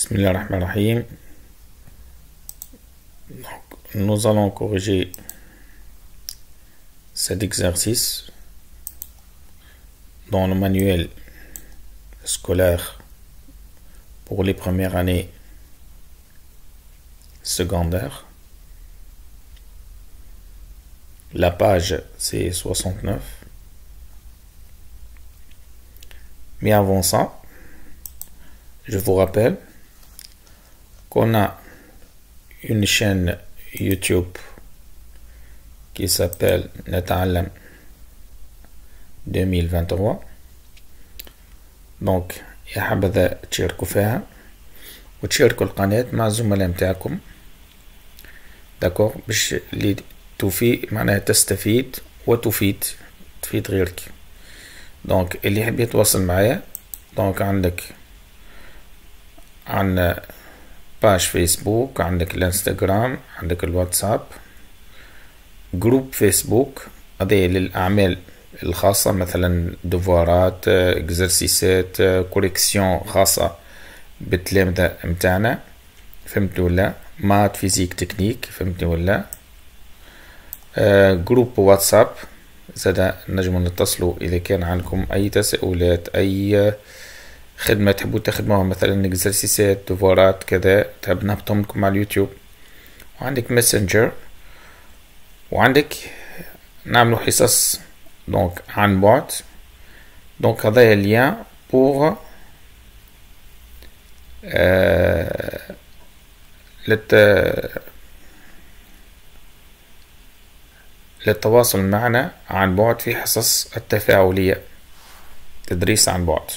Bismillahirrahmanirrahim. Nous allons corriger cet exercice dans le manuel scolaire pour les premières années secondaires. La page c'est 69. Mais avant ça, je vous rappelle qu'on a une chaîne YouTube qui s'appelle Nata'allam 2023. دونك يا حبذا تشاركوا فيها وتشاركوا القناة مع الزملاء متاعكم داكور باش اللي تفيد معناها تستفيد وتفيد غيرك. دونك اللي يحب يتواصل معايا دونك عندنا باج فيسبوك، عندك الانستغرام، عندك الواتساب، جروب فيسبوك هذا للأعمال الخاصة مثلا دوفوارات، اكزرسيسات، كوريكسيون خاصة بالتلامذة متاعنا، فهمتوا ولا؟ مات فيزيك تكنيك، فهمتوا ولا؟ جروب واتساب زاد نجموا نتصلوا إذا كان عندكم أي تساؤلات، أي خدمة تحبوا تخدموها مثلا اكزرسيسات دوفوارات كذا تحب نهبطهم لكم على اليوتيوب. وعندك ماسنجر، وعندك نعملوا حصص دونك عن بعد. دونك هذا اللين بور للتواصل معنا عن بعد في حصص التفاعلية، تدريس عن بعد.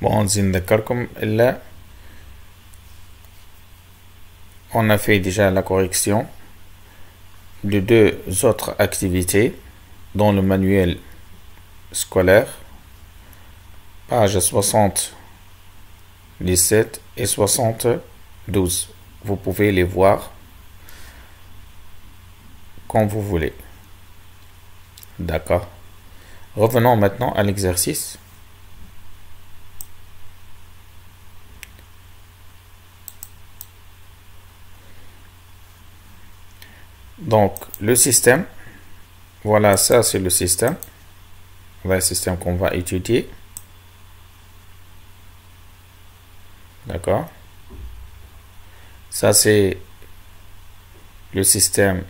نزيد نذكركم إلا on a fait déjà la correction de deux autres activités dans le manuel scolaire, page 77 et 72. Vous pouvez les voir quand vous voulez. D'accord. Revenons maintenant à l'exercice. Donc, le système, voilà, ça c'est le système. Voilà le système qu'on va étudier. D'accord. Ça c'est le système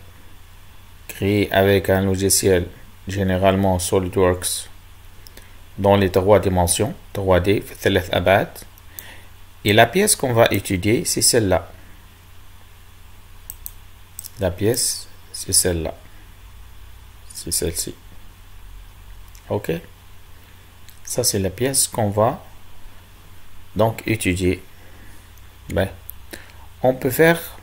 créé avec un logiciel, généralement SolidWorks, dans les 3 dimensions, 3D, ثلاث أبعاد. Et la pièce qu'on va étudier, c'est celle-là. La pièce, c'est celle-là. C'est celle-ci. Ok. Ça, c'est la pièce qu'on va donc étudier. Ben, on peut faire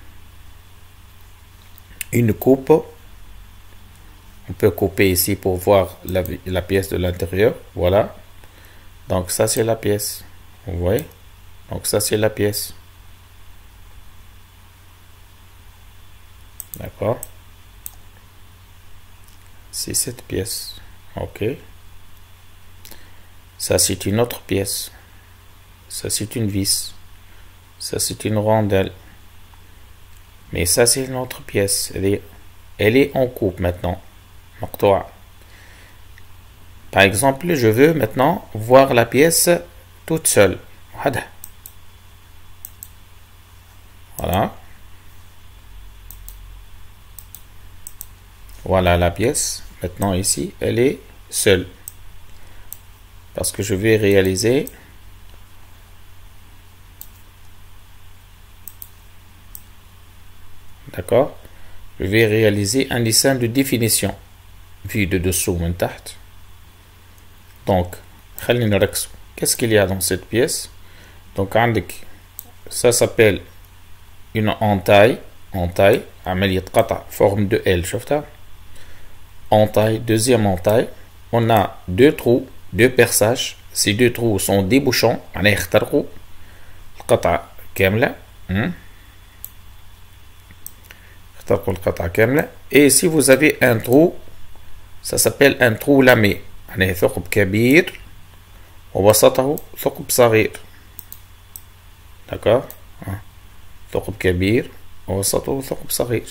une coupe. On peut couper ici pour voir la pièce de l'intérieur. Voilà. Donc, ça, c'est la pièce. Vous voyez? Donc, ça, c'est la pièce. D'accord. C'est cette pièce. Ok. Ça c'est une autre pièce. Ça c'est une vis. Ça c'est une rondelle. Mais ça c'est une autre pièce. Elle est en coupe maintenant. Par exemple, je veux maintenant voir la pièce toute seule. Voilà. Voilà la pièce. Maintenant ici, elle est seule. Parce que je vais réaliser d'accord. Je vais réaliser un dessin de définition vu de dessous من تحت. Donc, خلينا نركز. Qu'est-ce qu'il y a dans cette pièce? Donc, ça s'appelle une entaille. Entaille. عملية قطع forme de L. شفتها؟ Entaille, deuxième entaille, on a 2 trous, 2 perçages. Ces 2 trous sont des bouchons. On a يخترقوا القطعة كاملة. يخترقوا القطعة كاملة. Et si vous avez un trou, ça s'appelle un trou lamé. يعني ثقب كبير ووسطه ثقب صغير. d'accord. ثقب كبير ووسطه ثقب صغير.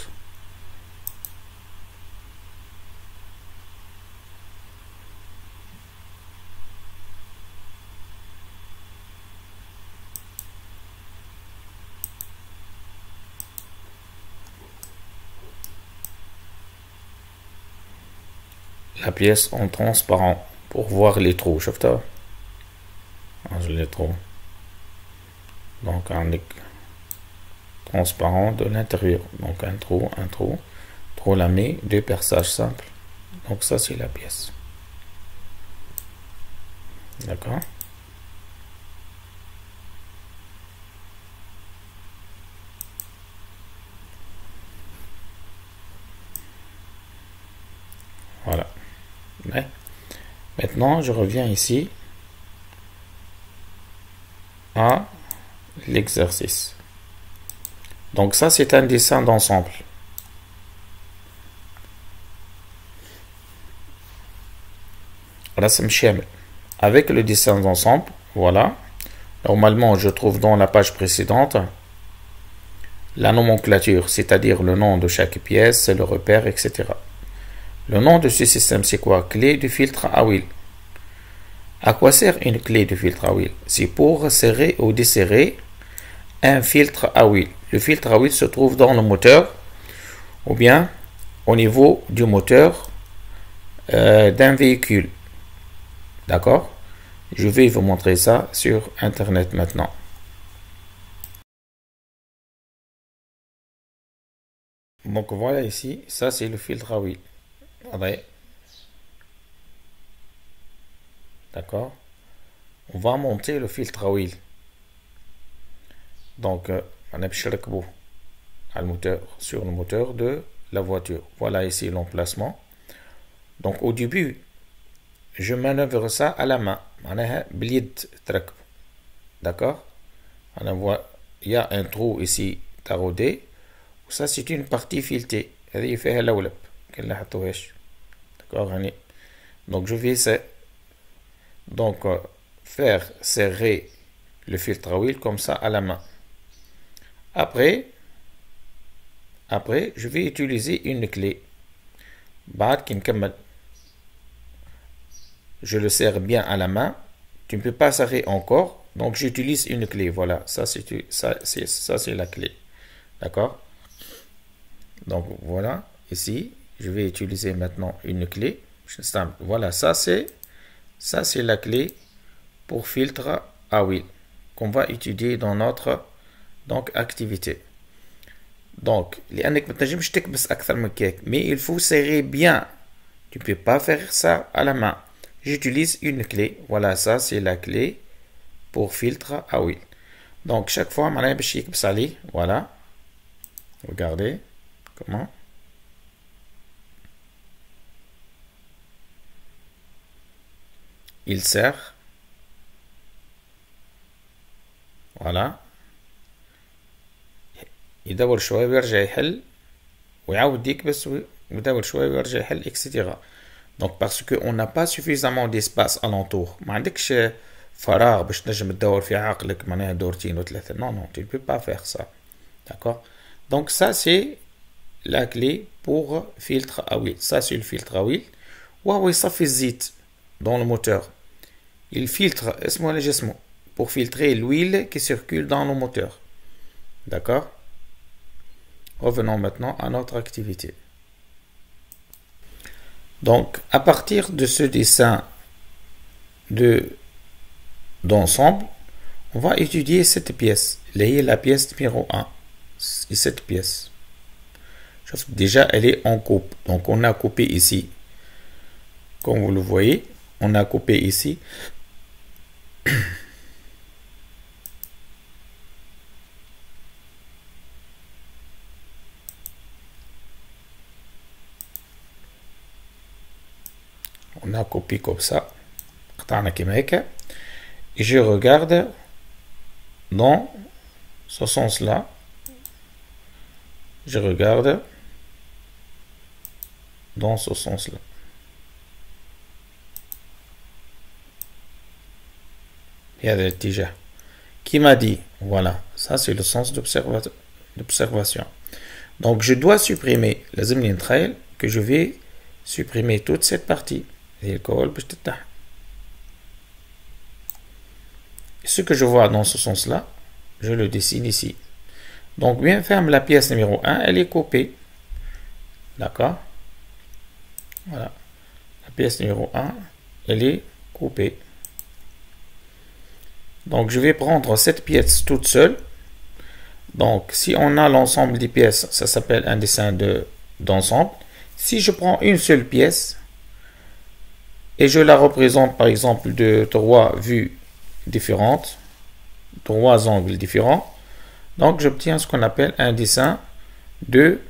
la pièce en transparent pour voir les trous. شفتها؟ les trous. donc un transparent de l'intérieur. donc un trou, trou lamé, deux perçages simples. donc ça c'est la pièce. d'accord. voilà. Mais maintenant je reviens ici à l'exercice. donc ça c'est un dessin d'ensemble. رسم شامل. avec le dessin d'ensemble, voilà. Normalement je trouve dans la page précédente la nomenclature, c'est-à-dire le nom de chaque pièce, le repère, etc. Le nom de ce système c'est quoi? Clé de filtre à huile. À quoi sert une clé de filtre à huile? C'est pour serrer ou desserrer un filtre à huile. Le filtre à huile se trouve dans le moteur ou bien au niveau du moteur d'un véhicule. D'accord? Je vais vous montrer ça sur internet maintenant. donc voilà ici, ça c'est le filtre à huile. d'accord. on va monter le filtre à huile. donc on a le moteur sur le moteur de la voiture. voilà ici l'emplacement. donc au début je manœuvre ça à la main. d'accord. il y a un trou ici taraudé. ça c'est une partie filetée. d'accord. donc je vais faire serrer le filtre à huile comme ça à la main. Après, je vais utiliser une clé. je le serre bien à la main. Tu ne peux pas serrer encore, donc j'utilise une clé. voilà, ça c'est la clé. d'accord. donc voilà, ici je vais utiliser maintenant une clé. voilà, ça c'est la clé pour filtre à huile qu'on va étudier dans notre activité. donc mais il faut serrer bien. tu ne peux pas faire ça à la main. j'utilise une clé. voilà, ça c'est la clé pour filtre à huile. donc chaque fois voilà, regardez comment il serre. voilà, يدور شوية ويرجع يحل ويعاود يكبس ويدور شوية ويرجع يحل etc. donc parce que on n'a pas suffisamment d'espace alentour. ما عندكش فراغ باش تنجم تدور في عقلك معناها دورتين وثلاثة. non, tu ne peux pas faire ça. d'accord. donc ça c'est la clé pour filtre à huile. ça c'est le filtre à huile. وهو يصفي الزيت dans le moteur. il filtre اسمه ولا جسمه pour filtrer l'huile qui circule dans le moteur. d'accord. revenons maintenant à notre activité. donc à partir de ce dessin d'ensemble, on va étudier cette pièce. la pièce numéro 1. c'est cette pièce. déjà elle est en coupe. donc on a coupé ici. comme vous le voyez, on a coupé ici. on a coupé comme ça. et je regarde dans ce sens là. je regarde dans ce sens là. في هذا الاتجاه. Qui m'a dit, voilà, ça c'est le sens d'observation. Donc je dois supprimer لازمني نتخيل que je vais supprimer toute cette partie. Ce que je vois dans ce sens-là, je le dessine ici. Donc bien ferme, la pièce numéro 1, elle est coupée. D'accord? Voilà. La pièce numéro 1, elle est coupée. Donc je vais prendre cette pièce toute seule. Donc si on a l'ensemble des pièces, ça s'appelle un dessin d'ensemble. Si je prends une seule pièce et je la représente par exemple de 3 vues différentes, 3 angles différents, donc j'obtiens ce qu'on appelle un dessin de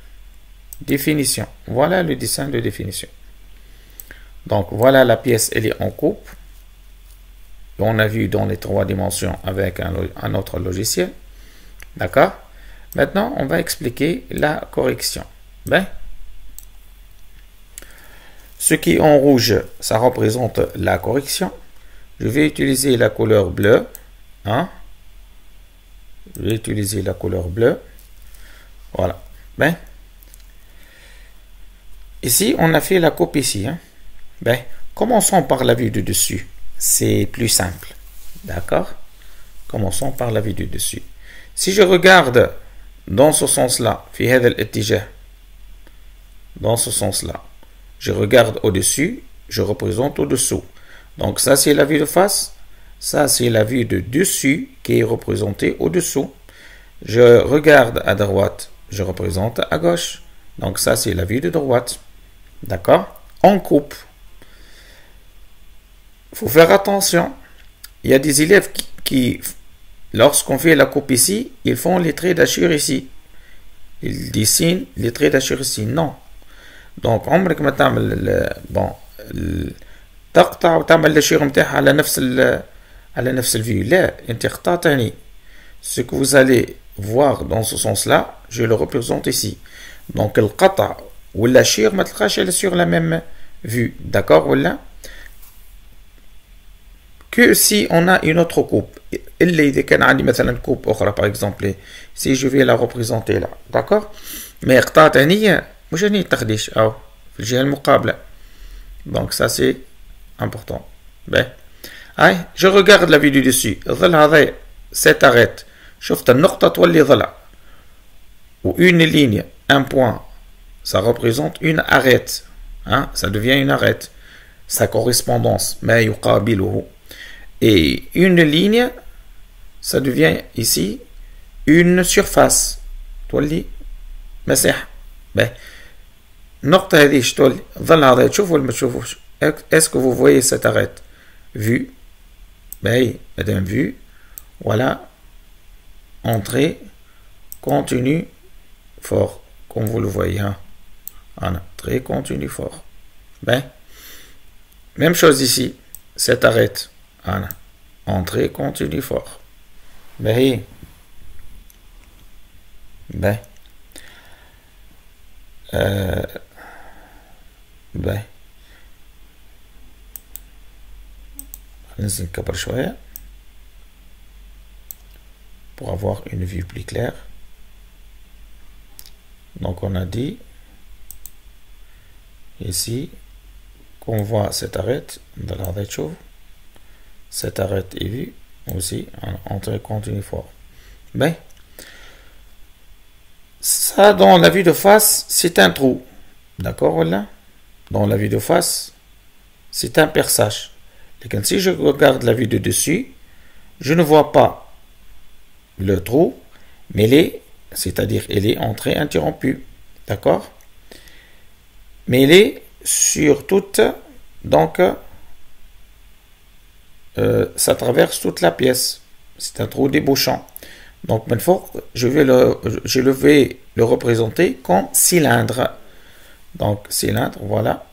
définition. Voilà le dessin de définition. Donc voilà, la pièce, elle est en coupe. On a vu dans les 3 dimensions avec un autre logiciel. D'accord? Maintenant, on va expliquer la correction. Ben, ce qui est en rouge, ça représente la correction. Je vais utiliser la couleur bleue. Hein? Je vais utiliser la couleur bleue. Voilà. Ben, ici, on a fait la coupe ici. Hein? Ben, commençons par la vue du dessus. C'est plus simple. D'accord? Commençons par la vue du dessus. Si je regarde dans ce sens-là, dans ce sens-là, je regarde au-dessus, je représente au-dessous. Donc ça, c'est la vue de face. Ça, c'est la vue de dessus qui est représentée au-dessous. Je regarde à droite, je représente à gauche. Donc ça, c'est la vue de droite. D'accord? On coupe. Il faut faire attention. Il y a des élèves qui lorsqu'on fait la coupe ici, ils font les traits d'hachure ici. Ils dessinent les traits d'hachure ici. Non. Donc, عمرك ما تعمل تقطع وتعمل الهشير نتاعها على نفس الفيو. لا، انت خطأ تاني. Ce que vous allez voir dans ce sens-là, je le représente ici. Donc, القطع والهشير ما تلقاش sur la même vue. D'accord ولا؟ Que si on a une autre coupe, اللي إذا كان عندي مثلا coupe أخرى par exemple, si je vais la représenter là, d'accord? Mais قطع تانية مش هني التخديش أو في الجهة المقابلة. Donc ça c'est important. Ben, هاي je regarde la vue du dessus. الظل هذا s'arrête. شفت النقطة تولي ضلع. Ou une ligne, un point, ça représente une arête. Hein? Ça devient une arête. Sa correspondance. ما يقابله. Et une ligne, ça devient ici une surface. تولي مساحة. Ben, النقطة هذه تولي الظل هذا تشوفوا ولا ما تشوفوش؟ Est-ce que vous voyez cette arête? Vue. Ben, madame vue. Voilà. Entrée. Continue. Fort. Comme vous le voyez. Hein? Voilà. Très continu fort. Ben, même chose ici. Cette arête. Voilà. Entrée continue fort. Ben. Ben. Ben. ننزل نكبر شوية pour avoir une vue plus claire. Donc on a dit ici qu'on voit cette arête dans la chauve. Cette arête est vue aussi en entrée continue fort. Ben, ça dans la vue de face, c'est un trou. D'accord, voilà. Dans la vue de face, c'est un perçage. Et si je regarde la vue de dessus, je ne vois pas le trou, mais c'est-à-dire elle est entrée interrompue. D'accord? Mais elle est sur toute, donc ça traverse toute la pièce. C'est un trou débouchant. Donc maintenant, je vais le représenter comme cylindre. Donc cylindre, voilà,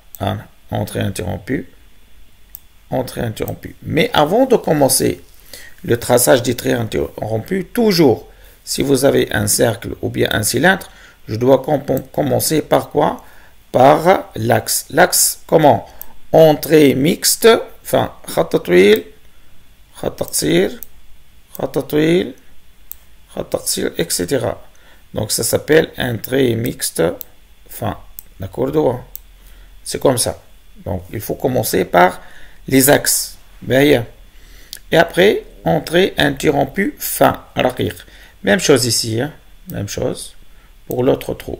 entrée interrompue. Entrée interrompue. Mais avant de commencer le traçage des traits interrompus, toujours, si vous avez un cercle ou bien un cylindre, je dois commencer par quoi? Par l'axe. L'axe, comment? Entrée mixte, enfin, خط طويل, خط تقصير خط طويل خط تقصير etc. Donc ça s'appelle un trait mixte fin. D'accord? C'est comme ça. Donc il faut commencer par les axes. Et après, un trait interrompu fin. Même chose ici. Hein? Même chose pour l'autre trou.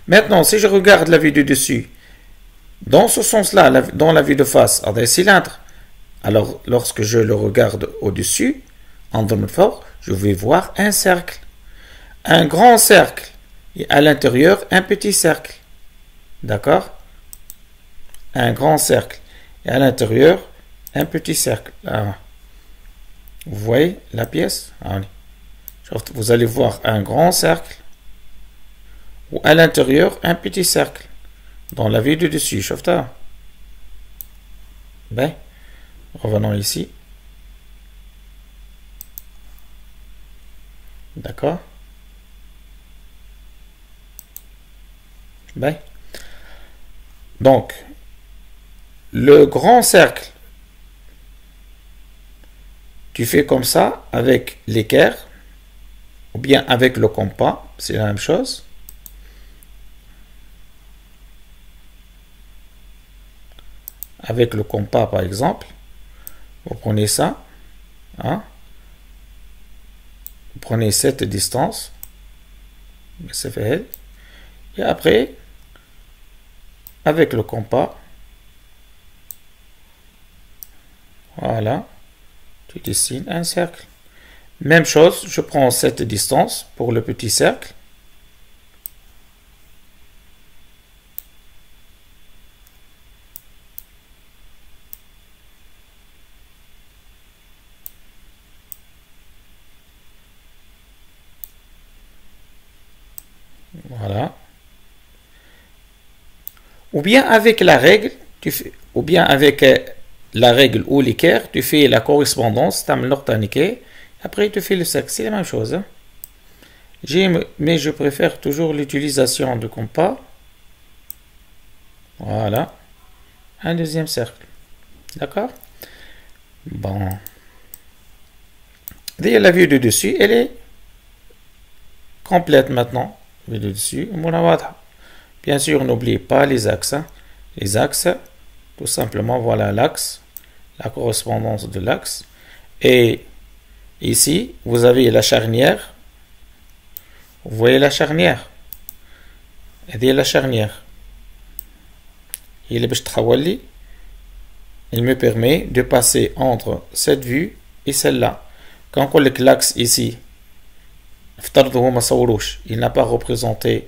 Maintenant, si je regarde la vue du dessus, dans ce sens-là, dans la vue de face, à des cylindres, alors lorsque je le regarde au-dessus, en fort, je vais voir un cercle. Un grand cercle. Et à l'intérieur, un petit cercle. D'accord? Un grand cercle. Et à l'intérieur, un petit cercle. Ah. Vous voyez la pièce? Ah, vous allez voir un grand cercle. Ou à l'intérieur, un petit cercle. Dans la vue du dessus. Chauffeur. Revenons ici. D'accord? Donc, le grand cercle, tu fais comme ça avec l'équerre ou bien avec le compas, c'est la même chose. Avec le compas par exemple, vous prenez ça, hein? Vous prenez cette distance, et après, avec le compas, voilà, tu dessines un cercle. Même chose, je prends cette distance pour le petit cercle. Voilà. Ou bien avec la règle, ou bien avec la règle ou l'équerre, tu fais la correspondance, après tu fais le cercle, c'est la même chose. Hein. Mais je préfère toujours l'utilisation de compas. Voilà. Un deuxième cercle. D'accord? Bon. La vue de dessus, elle est complète maintenant. Vue de dessus. Bien sûr, n'oubliez pas les axes. Hein. Les axes, tout simplement, voilà l'axe, la correspondance de l'axe. Et ici, vous avez la charnière. Vous voyez la charnière. Et la charnière. Il me permet de passer entre cette vue et celle-là. Quand on collecte l'axe ici, il n'a pas représenté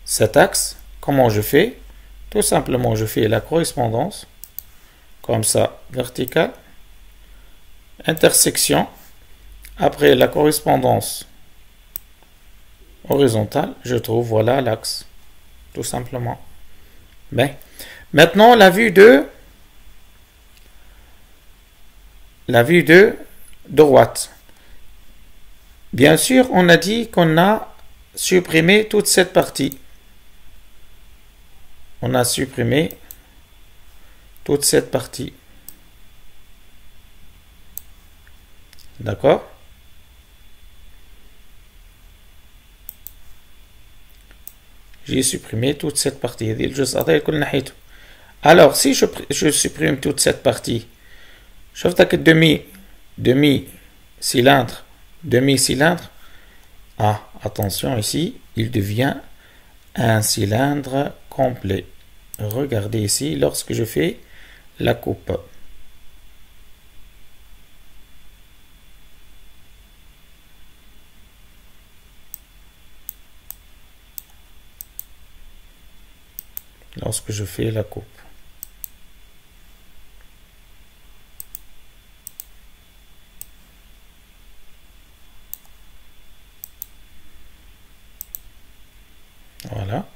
cet axe. Comment je fais? Tout simplement, je fais la correspondance, comme ça, verticale, intersection, après la correspondance horizontale, je trouve, voilà l'axe, tout simplement. Maintenant, la vue de droite. Bien sûr, on a dit qu'on a supprimé toute cette partie. On a supprimé toute cette partie. D'accord? J'ai supprimé toute cette partie. Alors, si je supprime toute cette partie, je vois que demi-cylindre, ah, attention ici, il devient un cylindre complet. Regardez ici, lorsque je fais la coupe. Lorsque je fais la coupe. Voilà.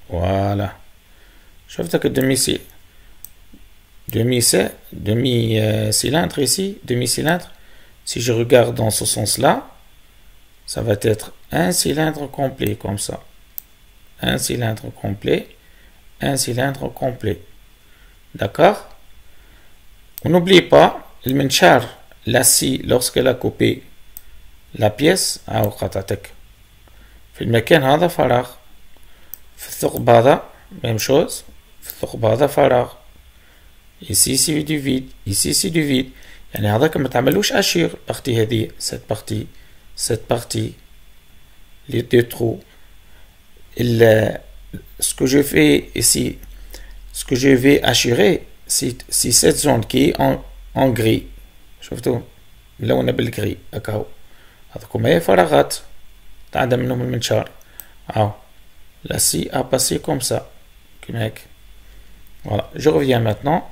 Voilà. شفتك demi-cylindre ici, demi-cylindre, si je regarde dans ce sens-là, ça va être un cylindre complet, comme ça. Un cylindre complet, un cylindre complet. D'accord? On n'oublie pas, le منشار, la scie, lorsqu'elle a coupé la pièce, قطعتك. في المكان هذا فراغ. في الثقب هذا même chose. في الثقب هذا فراغ. Ici c'est du vide. Ici c'est du vide. يعني هذاك ما تعملوش اشير partie هذه cette partie les deux trous. Ce que je fais ici, ce que je vais assurer, c'est cette zone qui est en gris. شفتوا ملونة بالجري هكا. هذوكم هي فراغات تعدى منهم المنشار. La scie a passé comme ça. Voilà, je reviens maintenant.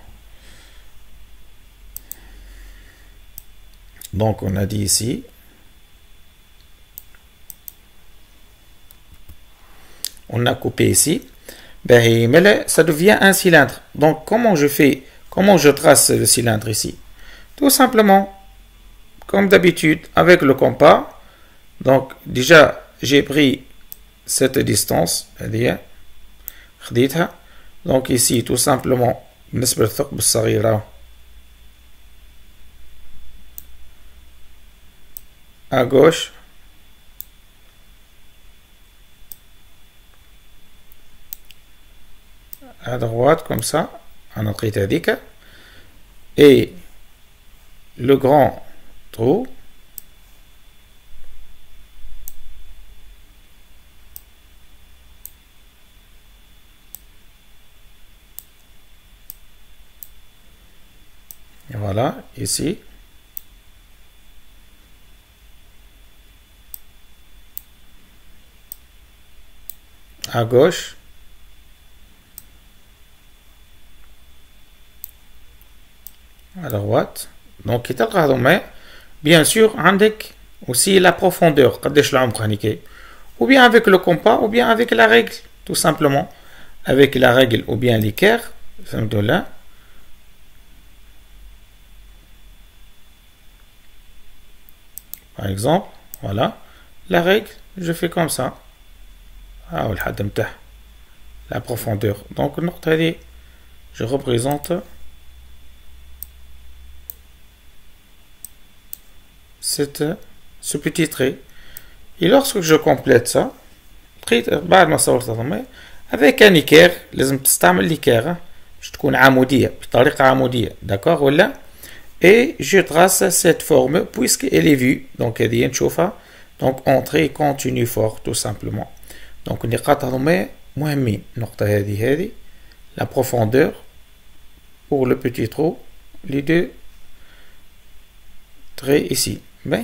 Donc on a dit ici. On a coupé ici. Ben, ça devient un cylindre. Donc comment je trace le cylindre ici? Tout simplement, comme d'habitude, avec le compas. Donc déjà, j'ai pris cette distance. Donc ici, tout simplement, à gauche, à droite, comme ça, en entrée tadique, et le grand trou, voilà, ici, à gauche, à droite. Donc bien sûr عندك aussi la profondeur قداش العمق هنيك, ou bien avec le compas ou bien avec la règle, tout simplement avec la règle ou bien l'équerre. Là par exemple, voilà la règle, je fais comme ça. La profondeur. Donc je représente ce petit trait. Et lorsque je complète ça, avec un équerre, لازم تستعمل l'équerre تكون عمودية بطريقة عمودية, d'accord ولا? Et je trace cette forme puisqu'elle est vue. Donc هذه نشوفها. Donc entrée continue fort, tout simplement. Donc النقاط هذوما مهمين. النقطة هذه la profondeur pour le petit trou, les deux traits ici. Ben,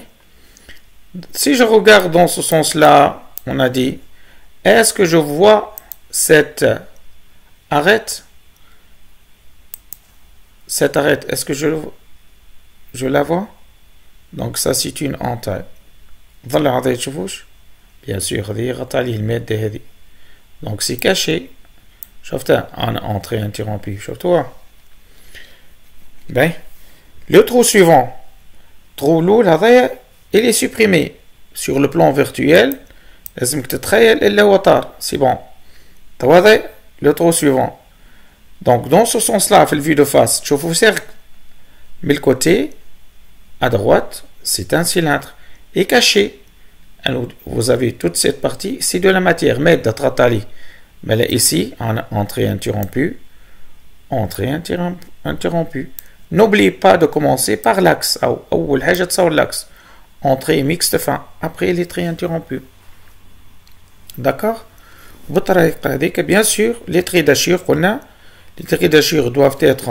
si je regarde dans ce sens-là, on a dit, est-ce que je vois cette arête? Cette arête, est-ce que je la vois? Donc ça c'est une entaille. Bien sûr, donc c'est caché. شفتها en entrée interrompue. شفتوها. Ben, le trou suivant. Trou lourd, il est supprimé. Sur le plan virtuel, c'est bon. Le trou suivant. Donc, dans ce sens-là, fait le vue de face, je vous cercle. Mais le côté, à droite, c'est un cylindre. Et caché. Alors, vous avez toute cette partie, c'est de la matière. Mais mais là, ici, en entrée interrompue. Entrée interrompue. N'oubliez pas de commencer par l'axe. L'axe. Entrée mixte fin. Après les traits interrompus. D'accord? Bien sûr, les traits d'achir, les traits d'achir doivent être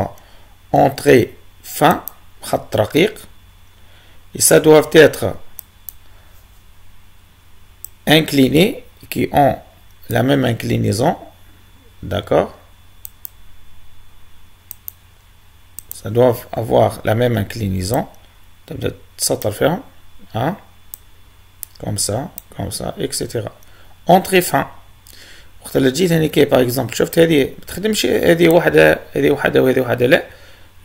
entrée fin. Et ça doit être inclinés, qui ont la même inclinaison. D'accord? Ça doit avoir la même inclinaison. Hein? Comme ça, etc. Entrée fin. Par exemple,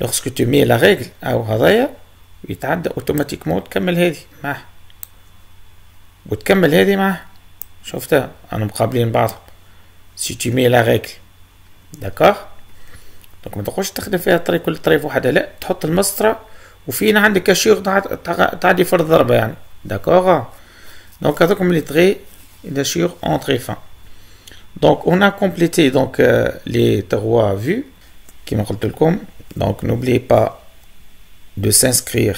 lorsque tu mets la règle, ويتعدى اوتوماتيكمون تكمل هذه معه وتكمل هذه معه. شفتها انا مقابلين بعضهم. سي تو مي لا ريغل داكوغ. دونك ما تقعدش تخدم فيها طريق كل طريق وحده، لا تحط المسطره وفينا عندك كاشيغ تعدي في الضربه يعني داكوغ. دونك هذوكم لي تغي كاشيغ اونطري فان. دونك on a complété donc les 3 vues كما قلت لكم. دونك n'oubliez pas de s'inscrire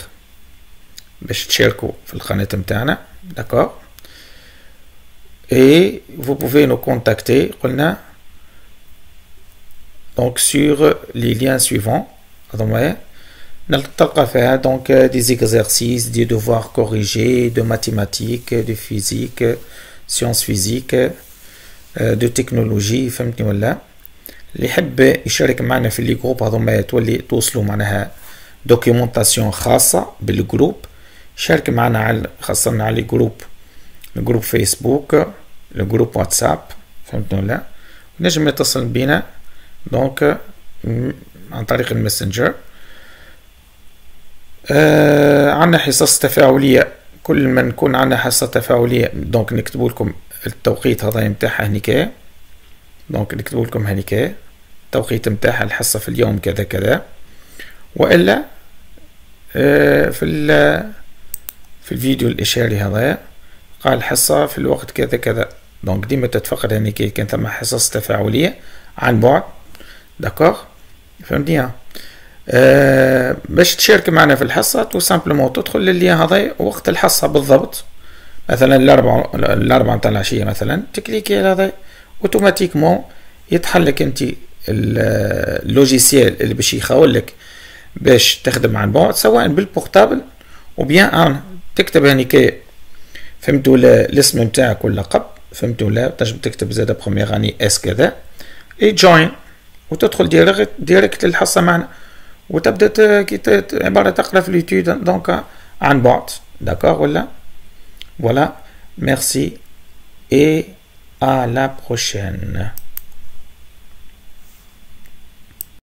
باش تشاركوا في القناة متاعنا d'accord. Et vous pouvez nous contacter قلنا donc sur les liens suivants. نلقى فيها donc des exercices, des devoirs corrigés de mathématiques, de physique, sciences physiques, de technologie. فهمتني ولا؟ اللي يحب يشارك معنا في لي جروب هذوما تولي توصلوا معناها دوكيومونطاسيون خاصة بالجروب. شارك معنا على خاصة على الجروب فيسبوك، الجروب واتساب. فهمتني ولا؟ نجم يتصل بينا دونك عن طريق الماسنجر. عندنا حصص تفاعلية. كل ما نكون عندنا حصة تفاعلية دونك نكتبوا لكم التوقيت هذا متاعها هنيكا. دونك نكتبوا لكم هنيكا التوقيت متاعها الحصة في اليوم كذا كذا، وإلا في الفيديو الإشاري هذا قال حصة في الوقت كذا كذا. دونك ديما تتفقد هنيكا كان ثم حصص تفاعلية عن بعد داكوغ. فهمتني؟ باش تشارك معنا في الحصة تو سامبلومون تدخل لللين هذا وقت الحصة بالضبط، مثلا الأربعة متاع العشية مثلا تكليكي على هذا اوتوماتيكمون يدخل لك انت اللوجيسيال اللي باش يخاول لك باش تخدم عن بعد سواء بالبورتابل وبيان تكتب هنيك. فهمتوا الاسم نتاعك واللقب. فهمتوا لا تنجم تكتب زاده بروميير اني اس كذا اي جوين وتدخل ديريكت للحصه معنا وتبدا عباره تقرا في اليوتيوب دونك عن بعد داكوغ ولا فوالا. ميرسي et à la prochaine.